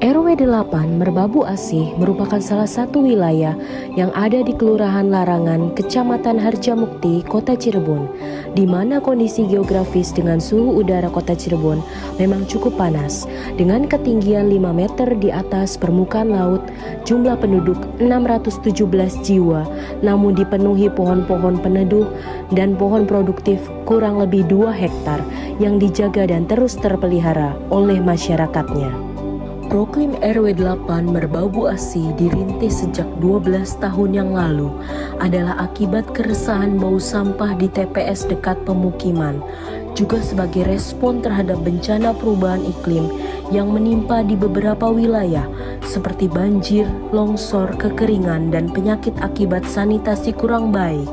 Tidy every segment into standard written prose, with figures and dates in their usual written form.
RW 8 Merbabu Asih merupakan salah satu wilayah yang ada di Kelurahan Larangan, Kecamatan Harjamukti, Kota Cirebon, di mana kondisi geografis dengan suhu udara Kota Cirebon memang cukup panas, dengan ketinggian 5 meter di atas permukaan laut, jumlah penduduk 617 jiwa, namun dipenuhi pohon-pohon peneduh dan pohon produktif kurang lebih 2 hektar yang dijaga dan terus terpelihara oleh masyarakatnya. Proklim RW 8 Merbabu Asih dirintis sejak 12 tahun yang lalu adalah akibat keresahan bau sampah di TPS dekat pemukiman, juga sebagai respon terhadap bencana perubahan iklim yang menimpa di beberapa wilayah seperti banjir, longsor, kekeringan, dan penyakit akibat sanitasi kurang baik.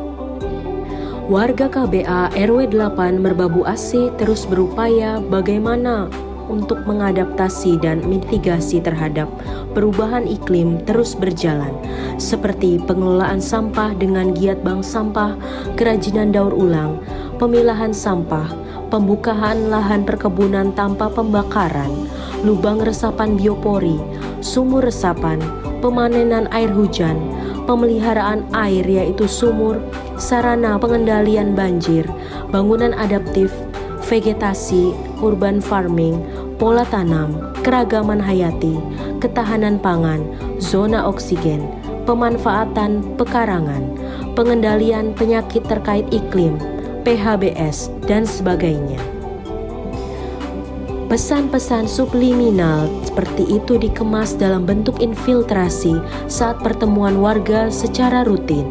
Warga KBA RW 8 Merbabu Asih terus berupaya bagaimana untuk mengadaptasi dan mitigasi terhadap perubahan iklim terus berjalan, seperti pengelolaan sampah dengan giat bank sampah, kerajinan daur ulang, pemilahan sampah, pembukaan lahan perkebunan tanpa pembakaran, lubang resapan biopori, sumur resapan, pemanenan air hujan, pemeliharaan air yaitu sumur, sarana pengendalian banjir, bangunan adaptif, vegetasi, urban farming, pola tanam, keragaman hayati, ketahanan pangan, zona oksigen, pemanfaatan pekarangan, pengendalian penyakit terkait iklim, PHBS, dan sebagainya. Pesan-pesan subliminal seperti itu dikemas dalam bentuk infiltrasi saat pertemuan warga secara rutin.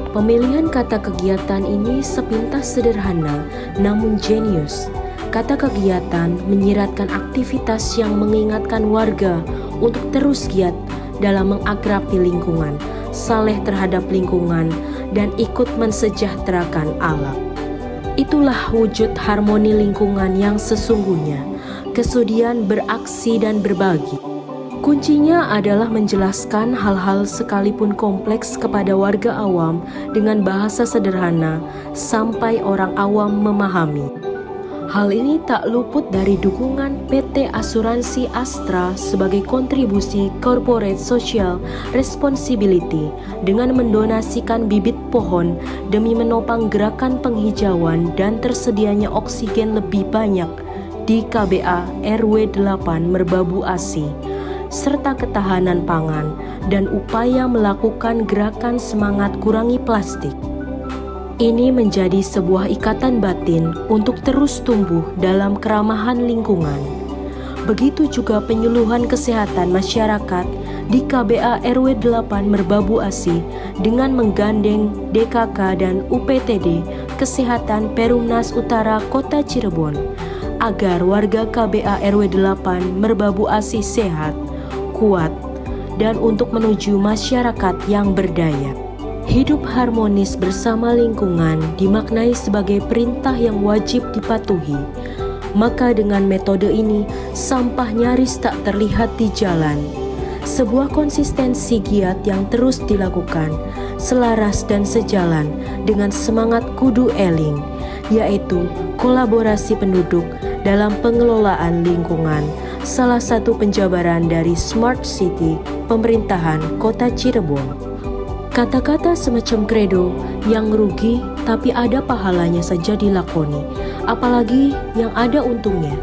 Pemilihan kata kegiatan ini sepintas sederhana namun jenius. Kata kegiatan menyiratkan aktivitas yang mengingatkan warga untuk terus giat dalam mengakrabi lingkungan, saleh terhadap lingkungan, dan ikut mensejahterakan alam. Itulah wujud harmoni lingkungan yang sesungguhnya, kesudian beraksi dan berbagi. Kuncinya adalah menjelaskan hal-hal sekalipun kompleks kepada warga awam dengan bahasa sederhana sampai orang awam memahami. Hal ini tak luput dari dukungan PT Asuransi Astra sebagai kontribusi corporate social responsibility dengan mendonasikan bibit pohon demi menopang gerakan penghijauan dan tersedianya oksigen lebih banyak di KBA RW 8 Merbabu Asih, serta ketahanan pangan dan upaya melakukan gerakan semangat kurangi plastik. Ini menjadi sebuah ikatan batin untuk terus tumbuh dalam keramahan lingkungan. Begitu juga penyuluhan kesehatan masyarakat di KBA RW 8 Merbabu Asih dengan menggandeng DKK dan UPTD Kesehatan Perumnas Utara Kota Cirebon agar warga KBA RW 8 Merbabu Asih sehat, kuat, dan untuk menuju masyarakat yang berdaya. Hidup harmonis bersama lingkungan dimaknai sebagai perintah yang wajib dipatuhi. Maka dengan metode ini, sampah nyaris tak terlihat di jalan. Sebuah konsistensi giat yang terus dilakukan, selaras dan sejalan dengan semangat kudu eling, yaitu kolaborasi penduduk dalam pengelolaan lingkungan, salah satu penjabaran dari Smart City Pemerintahan Kota Cirebon. Kata-kata semacam kredo yang rugi tapi ada pahalanya saja dilakoni, apalagi yang ada untungnya.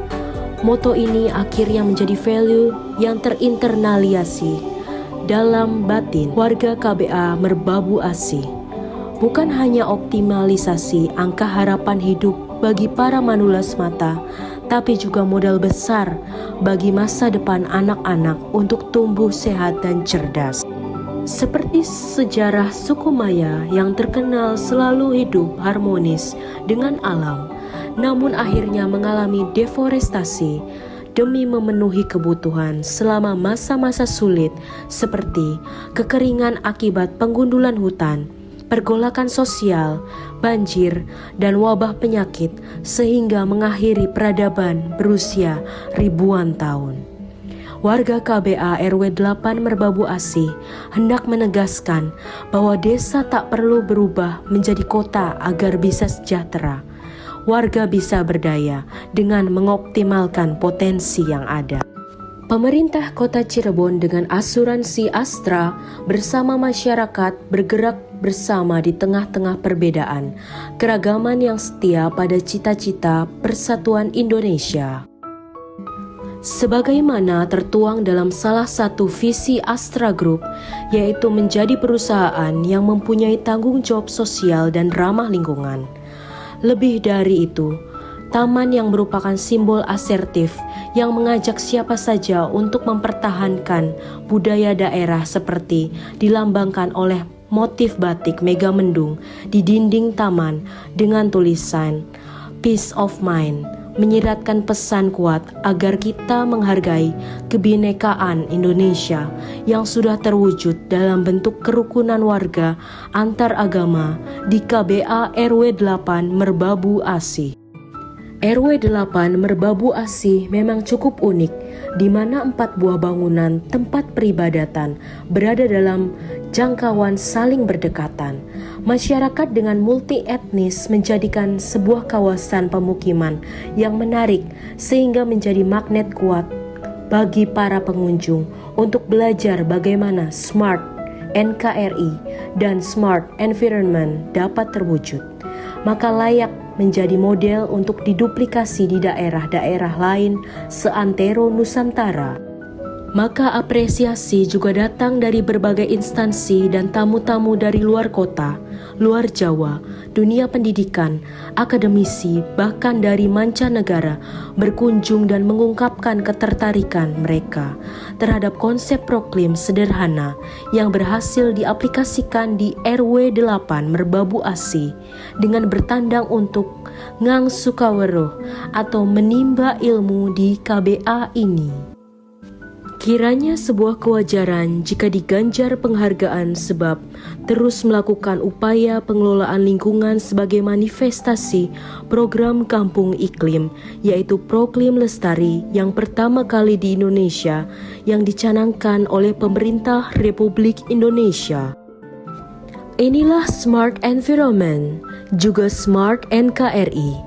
Moto ini akhirnya menjadi value yang terinternalisasi dalam batin warga KBA Merbabu Asih. Bukan hanya optimalisasi angka harapan hidup bagi para manula semata, tapi juga modal besar bagi masa depan anak-anak untuk tumbuh sehat dan cerdas. Seperti sejarah suku Maya yang terkenal selalu hidup harmonis dengan alam, namun akhirnya mengalami deforestasi demi memenuhi kebutuhan selama masa-masa sulit seperti kekeringan akibat penggundulan hutan, pergolakan sosial, banjir, dan wabah penyakit sehingga mengakhiri peradaban berusia ribuan tahun. Warga KBA RW 8 Merbabu Asih hendak menegaskan bahwa desa tak perlu berubah menjadi kota agar bisa sejahtera. Warga bisa berdaya dengan mengoptimalkan potensi yang ada. Pemerintah Kota Cirebon dengan asuransi Astra bersama masyarakat bergerak bersama di tengah-tengah perbedaan, keragaman yang setia pada cita-cita persatuan Indonesia. Sebagaimana tertuang dalam salah satu visi Astra Group, yaitu menjadi perusahaan yang mempunyai tanggung jawab sosial dan ramah lingkungan. Lebih dari itu, taman yang merupakan simbol asertif yang mengajak siapa saja untuk mempertahankan budaya daerah seperti dilambangkan oleh motif batik Megamendung di dinding taman dengan tulisan Peace of Mind, menyiratkan pesan kuat agar kita menghargai kebinekaan Indonesia yang sudah terwujud dalam bentuk kerukunan warga antar agama di KBA RW 8 Merbabu Asih. RW 8 Merbabu Asih memang cukup unik, di mana 4 buah bangunan tempat peribadatan berada dalam jangkauan saling berdekatan. Masyarakat dengan multi etnis menjadikan sebuah kawasan pemukiman yang menarik sehingga menjadi magnet kuat bagi para pengunjung untuk belajar bagaimana smart NKRI dan smart environment dapat terwujud. Maka layak menjadi model untuk diduplikasi di daerah-daerah lain seantero Nusantara. Maka apresiasi juga datang dari berbagai instansi dan tamu-tamu dari luar kota, luar Jawa, dunia pendidikan, akademisi, bahkan dari mancanegara berkunjung dan mengungkapkan ketertarikan mereka terhadap konsep proklim sederhana yang berhasil diaplikasikan di RW 8 Merbabu Asih dengan bertandang untuk ngang sukaweruh atau menimba ilmu di KBA ini. Kiranya sebuah kewajaran jika diganjar penghargaan sebab terus melakukan upaya pengelolaan lingkungan sebagai manifestasi program Kampung Iklim, yaitu Proklim Lestari yang pertama kali di Indonesia yang dicanangkan oleh pemerintah Republik Indonesia. Inilah Smart Environment, juga Smart NKRI,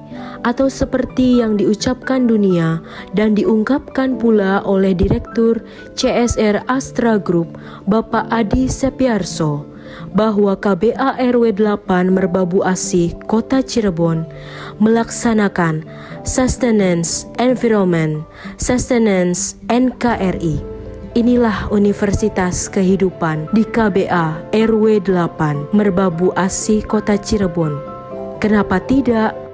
atau seperti yang diucapkan dunia dan diungkapkan pula oleh Direktur CSR Astra Group, Bapak Adi Sepiarso, bahwa KBA RW 8 Merbabu Asih, Kota Cirebon, melaksanakan Sustenance Environment, Sustenance NKRI. Inilah Universitas Kehidupan di KBA RW 8 Merbabu Asih, Kota Cirebon. Kenapa tidak?